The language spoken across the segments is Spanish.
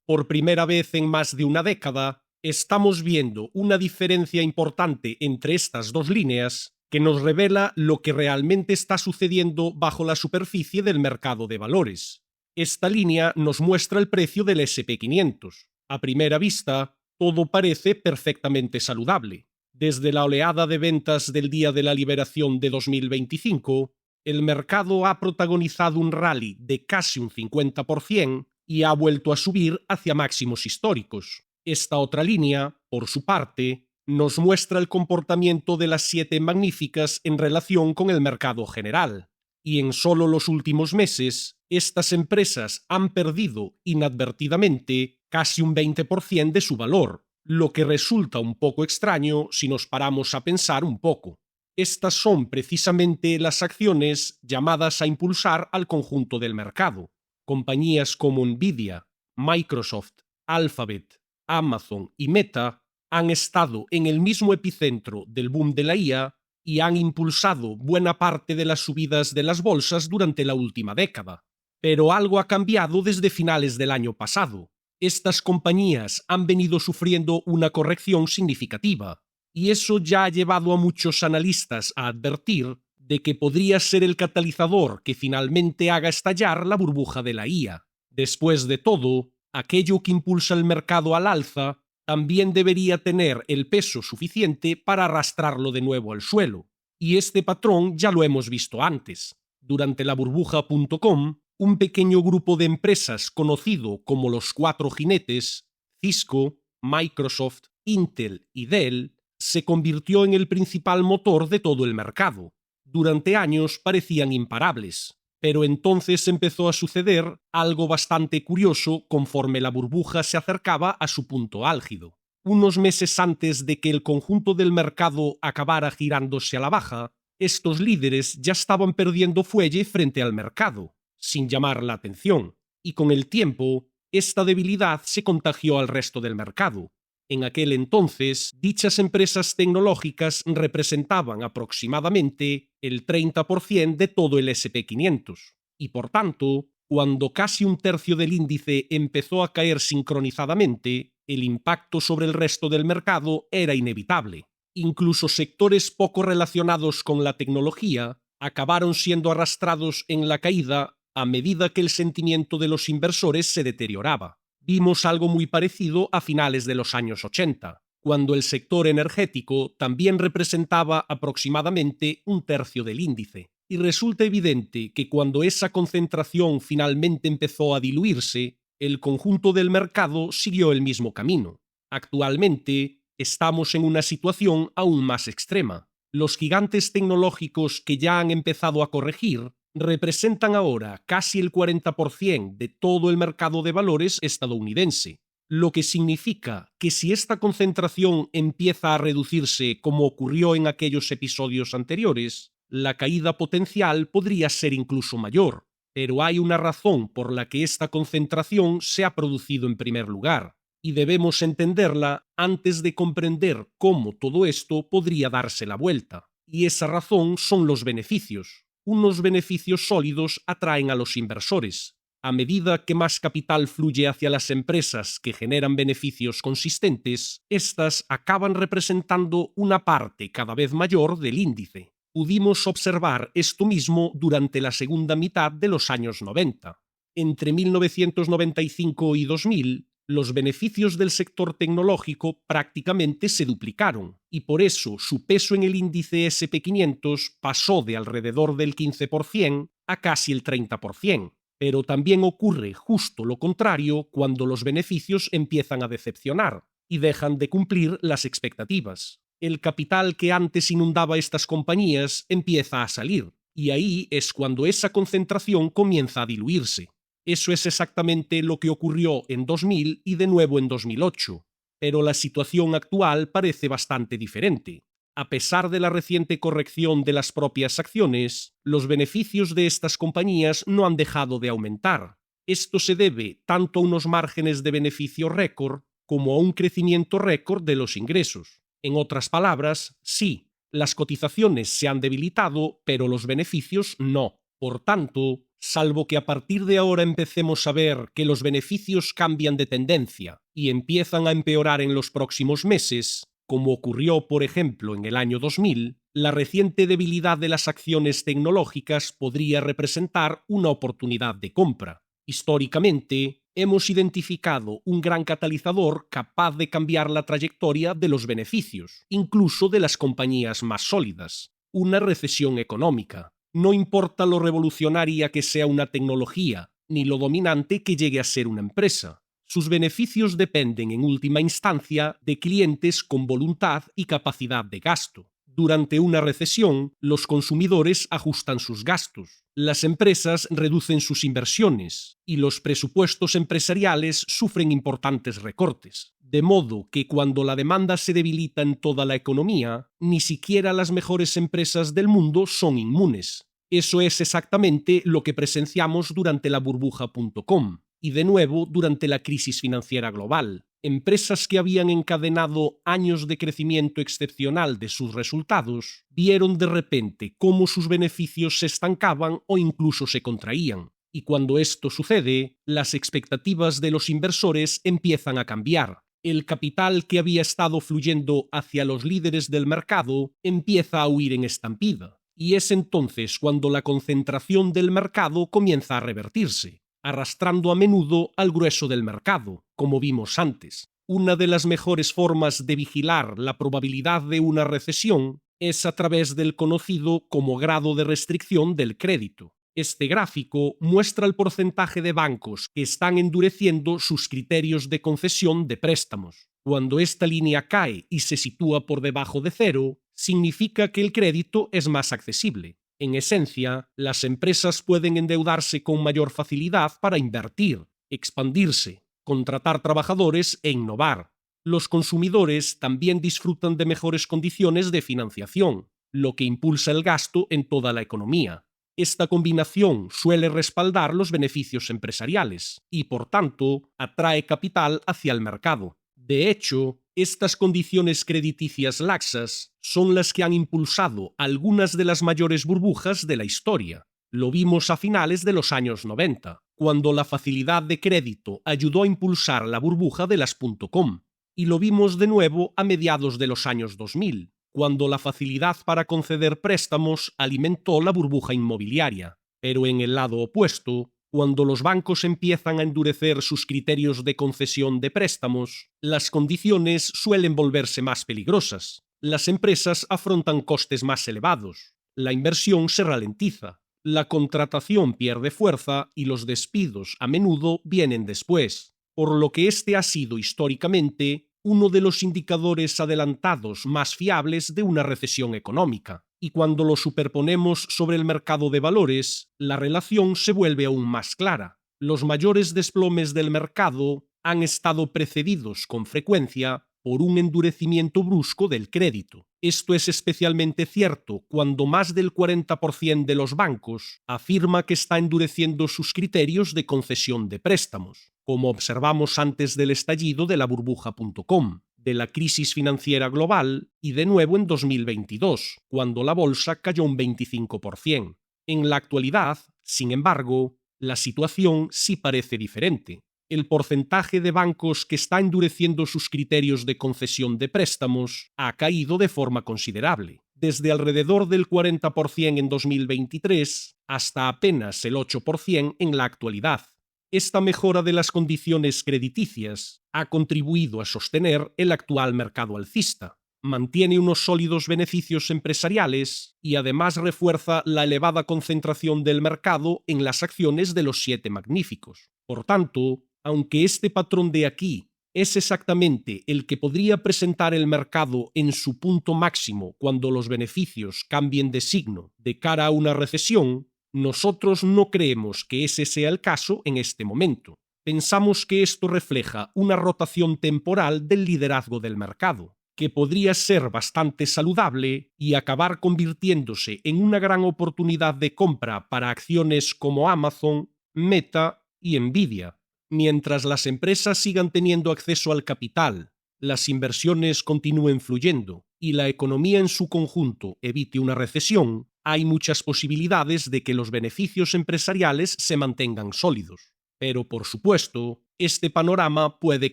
Por primera vez en más de una década, estamos viendo una diferencia importante entre estas dos líneas que nos revela lo que realmente está sucediendo bajo la superficie del mercado de valores. Esta línea nos muestra el precio del SP500. A primera vista, todo parece perfectamente saludable. Desde la oleada de ventas del día de la liberación de 2025, el mercado ha protagonizado un rally de casi un 50% y ha vuelto a subir hacia máximos históricos. Esta otra línea, por su parte, nos muestra el comportamiento de las 7 magníficas en relación con el mercado general. Y en solo los últimos meses, estas empresas han perdido inadvertidamente casi un 20% de su valor, lo que resulta un poco extraño si nos paramos a pensar un poco. Estas son precisamente las acciones llamadas a impulsar al conjunto del mercado. Compañías como Nvidia, Microsoft, Alphabet, Amazon y Meta han estado en el mismo epicentro del boom de la IA y han impulsado buena parte de las subidas de las bolsas durante la última década. Pero algo ha cambiado desde finales del año pasado. Estas compañías han venido sufriendo una corrección significativa, y eso ya ha llevado a muchos analistas a advertir de que podría ser el catalizador que finalmente haga estallar la burbuja de la IA. Después de todo, aquello que impulsa el mercado al alza también debería tener el peso suficiente para arrastrarlo de nuevo al suelo. Y este patrón ya lo hemos visto antes. Durante la burbuja.com, un pequeño grupo de empresas conocido como los 4 jinetes, Cisco, Microsoft, Intel y Dell, se convirtió en el principal motor de todo el mercado. Durante años parecían imparables, pero entonces empezó a suceder algo bastante curioso conforme la burbuja se acercaba a su punto álgido. Unos meses antes de que el conjunto del mercado acabara girándose a la baja, estos líderes ya estaban perdiendo fuelle frente al mercado, sin llamar la atención, y con el tiempo, esta debilidad se contagió al resto del mercado. En aquel entonces, dichas empresas tecnológicas representaban aproximadamente el 30% de todo el SP500, y por tanto, cuando casi un tercio del índice empezó a caer sincronizadamente, el impacto sobre el resto del mercado era inevitable. Incluso sectores poco relacionados con la tecnología acabaron siendo arrastrados en la caída a medida que el sentimiento de los inversores se deterioraba. Vimos algo muy parecido a finales de los años 80, cuando el sector energético también representaba aproximadamente un tercio del índice. Y resulta evidente que cuando esa concentración finalmente empezó a diluirse, el conjunto del mercado siguió el mismo camino. Actualmente, estamos en una situación aún más extrema. Los gigantes tecnológicos que ya han empezado a corregir representan ahora casi el 40% de todo el mercado de valores estadounidense, lo que significa que si esta concentración empieza a reducirse como ocurrió en aquellos episodios anteriores, la caída potencial podría ser incluso mayor, pero hay una razón por la que esta concentración se ha producido en primer lugar, y debemos entenderla antes de comprender cómo todo esto podría darse la vuelta, y esa razón son los beneficios. Unos beneficios sólidos atraen a los inversores. A medida que más capital fluye hacia las empresas que generan beneficios consistentes, éstas acaban representando una parte cada vez mayor del índice. Pudimos observar esto mismo durante la segunda mitad de los años 90. Entre 1995 y 2000, los beneficios del sector tecnológico prácticamente se duplicaron, y por eso su peso en el índice SP500 pasó de alrededor del 15% a casi el 30%. Pero también ocurre justo lo contrario cuando los beneficios empiezan a decepcionar y dejan de cumplir las expectativas. El capital que antes inundaba estas compañías empieza a salir, y ahí es cuando esa concentración comienza a diluirse. Eso es exactamente lo que ocurrió en 2000 y de nuevo en 2008, pero la situación actual parece bastante diferente. A pesar de la reciente corrección de las propias acciones, los beneficios de estas compañías no han dejado de aumentar. Esto se debe tanto a unos márgenes de beneficio récord como a un crecimiento récord de los ingresos. En otras palabras, sí, las cotizaciones se han debilitado, pero los beneficios no. Por tanto, salvo que a partir de ahora empecemos a ver que los beneficios cambian de tendencia y empiezan a empeorar en los próximos meses, como ocurrió, por ejemplo, en el año 2000, la reciente debilidad de las acciones tecnológicas podría representar una oportunidad de compra. Históricamente, hemos identificado un gran catalizador capaz de cambiar la trayectoria de los beneficios, incluso de las compañías más sólidas: una recesión económica. No importa lo revolucionaria que sea una tecnología, ni lo dominante que llegue a ser una empresa. Sus beneficios dependen en última instancia de clientes con voluntad y capacidad de gasto. Durante una recesión, los consumidores ajustan sus gastos, las empresas reducen sus inversiones y los presupuestos empresariales sufren importantes recortes. De modo que cuando la demanda se debilita en toda la economía, ni siquiera las mejores empresas del mundo son inmunes. Eso es exactamente lo que presenciamos durante la burbuja.com. Y de nuevo durante la crisis financiera global. Empresas que habían encadenado años de crecimiento excepcional de sus resultados vieron de repente cómo sus beneficios se estancaban o incluso se contraían. Y cuando esto sucede, las expectativas de los inversores empiezan a cambiar. El capital que había estado fluyendo hacia los líderes del mercado empieza a huir en estampida. Y es entonces cuando la concentración del mercado comienza a revertirse, arrastrando a menudo al grueso del mercado, como vimos antes. Una de las mejores formas de vigilar la probabilidad de una recesión es a través del conocido como grado de restricción del crédito. Este gráfico muestra el porcentaje de bancos que están endureciendo sus criterios de concesión de préstamos. Cuando esta línea cae y se sitúa por debajo de cero, significa que el crédito es más accesible. En esencia, las empresas pueden endeudarse con mayor facilidad para invertir, expandirse, contratar trabajadores e innovar. Los consumidores también disfrutan de mejores condiciones de financiación, lo que impulsa el gasto en toda la economía. Esta combinación suele respaldar los beneficios empresariales y, por tanto, atrae capital hacia el mercado. De hecho, estas condiciones crediticias laxas son las que han impulsado algunas de las mayores burbujas de la historia. Lo vimos a finales de los años 90, cuando la facilidad de crédito ayudó a impulsar la burbuja de las .com, y lo vimos de nuevo a mediados de los años 2000, cuando la facilidad para conceder préstamos alimentó la burbuja inmobiliaria. Pero en el lado opuesto, cuando los bancos empiezan a endurecer sus criterios de concesión de préstamos, las condiciones suelen volverse más peligrosas. Las empresas afrontan costes más elevados, la inversión se ralentiza, la contratación pierde fuerza y los despidos a menudo vienen después, por lo que este ha sido históricamente uno de los indicadores adelantados más fiables de una recesión económica. Y cuando lo superponemos sobre el mercado de valores, la relación se vuelve aún más clara. Los mayores desplomes del mercado han estado precedidos con frecuencia por un endurecimiento brusco del crédito. Esto es especialmente cierto cuando más del 40% de los bancos afirma que está endureciendo sus criterios de concesión de préstamos, como observamos antes del estallido de la burbuja.com, de la crisis financiera global y de nuevo en 2022, cuando la bolsa cayó un 25%. En la actualidad, sin embargo, la situación sí parece diferente. El porcentaje de bancos que está endureciendo sus criterios de concesión de préstamos ha caído de forma considerable, desde alrededor del 40% en 2023 hasta apenas el 8% en la actualidad. Esta mejora de las condiciones crediticias ha contribuido a sostener el actual mercado alcista, mantiene unos sólidos beneficios empresariales y además refuerza la elevada concentración del mercado en las acciones de los 7 magníficos. Por tanto, aunque este patrón de aquí es exactamente el que podría presentar el mercado en su punto máximo cuando los beneficios cambien de signo de cara a una recesión, nosotros no creemos que ese sea el caso en este momento. Pensamos que esto refleja una rotación temporal del liderazgo del mercado, que podría ser bastante saludable y acabar convirtiéndose en una gran oportunidad de compra para acciones como Amazon, Meta y Nvidia. Mientras las empresas sigan teniendo acceso al capital, las inversiones continúen fluyendo y la economía en su conjunto evite una recesión, hay muchas posibilidades de que los beneficios empresariales se mantengan sólidos. Pero, por supuesto, este panorama puede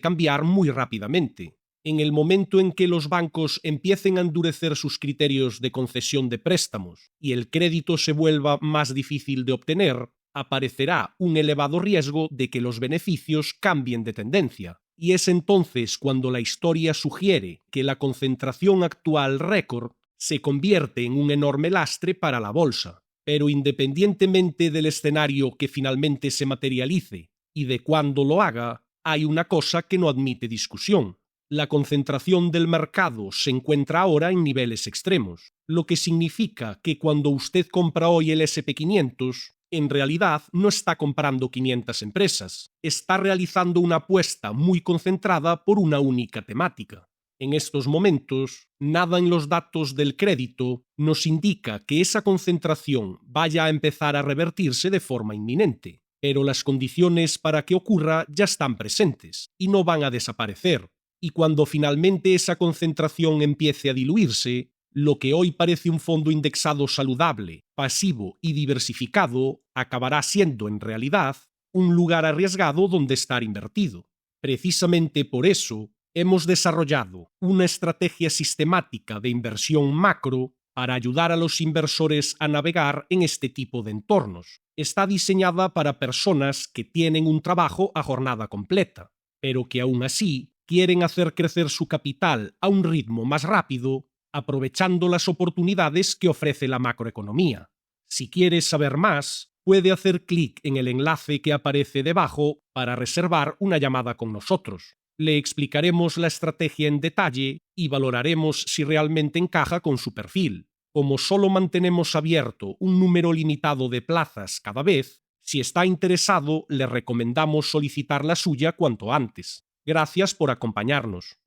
cambiar muy rápidamente. En el momento en que los bancos empiecen a endurecer sus criterios de concesión de préstamos y el crédito se vuelva más difícil de obtener, aparecerá un elevado riesgo de que los beneficios cambien de tendencia. Y es entonces cuando la historia sugiere que la concentración actual récord se convierte en un enorme lastre para la bolsa. Pero independientemente del escenario que finalmente se materialice y de cuándo lo haga, hay una cosa que no admite discusión. La concentración del mercado se encuentra ahora en niveles extremos, lo que significa que cuando usted compra hoy el SP500, en realidad no está comprando 500 empresas, está realizando una apuesta muy concentrada por una única temática. En estos momentos, nada en los datos del crédito nos indica que esa concentración vaya a empezar a revertirse de forma inminente, pero las condiciones para que ocurra ya están presentes y no van a desaparecer. Y cuando finalmente esa concentración empiece a diluirse, lo que hoy parece un fondo indexado saludable, pasivo y diversificado acabará siendo en realidad un lugar arriesgado donde estar invertido. Precisamente por eso, hemos desarrollado una estrategia sistemática de inversión macro para ayudar a los inversores a navegar en este tipo de entornos. Está diseñada para personas que tienen un trabajo a jornada completa, pero que aún así quieren hacer crecer su capital a un ritmo más rápido, aprovechando las oportunidades que ofrece la macroeconomía. Si quieres saber más, puede hacer clic en el enlace que aparece debajo para reservar una llamada con nosotros. Le explicaremos la estrategia en detalle y valoraremos si realmente encaja con su perfil. Como solo mantenemos abierto un número limitado de plazas cada vez, si está interesado, le recomendamos solicitar la suya cuanto antes. Gracias por acompañarnos.